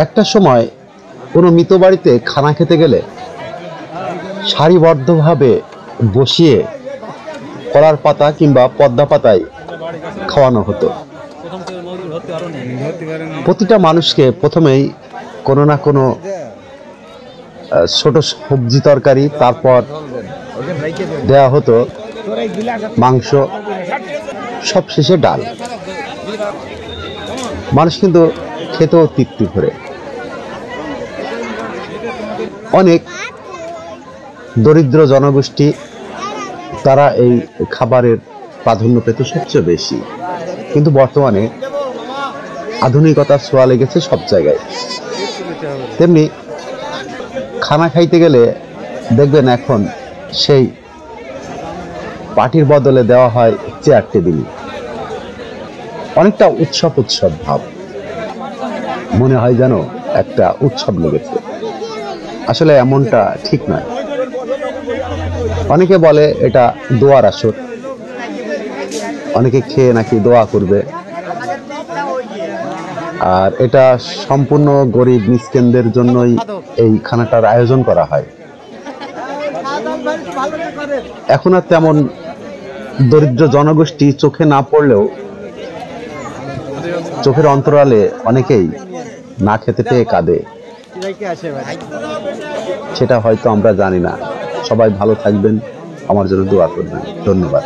একটা সময় কোনো মৃত বাড়িতে খানা খেতে গেলে সারিবদ্ধভাবে বসিয়ে কলার পাতা কিংবা পদ্মা পাতায় খাওয়ানো হতো। প্রতিটা মানুষকে প্রথমেই কোনো না কোনো ছোট সবজি তরকারি, তারপর দেয়া হতো মাংস, সব শেষে ডাল। মানুষ কিন্তু খেতেও তৃপ্তি ভরে। অনেক দরিদ্র জনগোষ্ঠী তারা এই খাবারের প্রাধান্য পেত সবচেয়ে বেশি, কিন্তু বর্তমানে আধুনিকতার ছোঁয়া লেগেছে সব জায়গায়। তেমনি খানা খাইতে গেলে দেখবেন এখন সেই পাটির বদলে দেওয়া হয় চেয়ার টেবিল। অনেকটা উৎসব উৎসব ভাব, মনে হয় যেন একটা উৎসব লেগেছে। আসলে এমনটা ঠিক নয়। অনেকে বলে এটা দোয়ার আসর, অনেকে খেয়ে নাকি দোয়া করবে, আর এটা সম্পূর্ণ গরিব মিসকিনদের জন্যই এই খানাটার আয়োজন করা হয়। এখন আর তেমন দরিদ্র জনগোষ্ঠী চোখে না পড়লেও চোখের অন্তরালে অনেকেই না খেতে পেয়ে কাঁদে। সেটা হয়তো আমরা জানি না। সবাই ভালো থাকবেন, আমার জন্য দোয়া করবেন। ধন্যবাদ।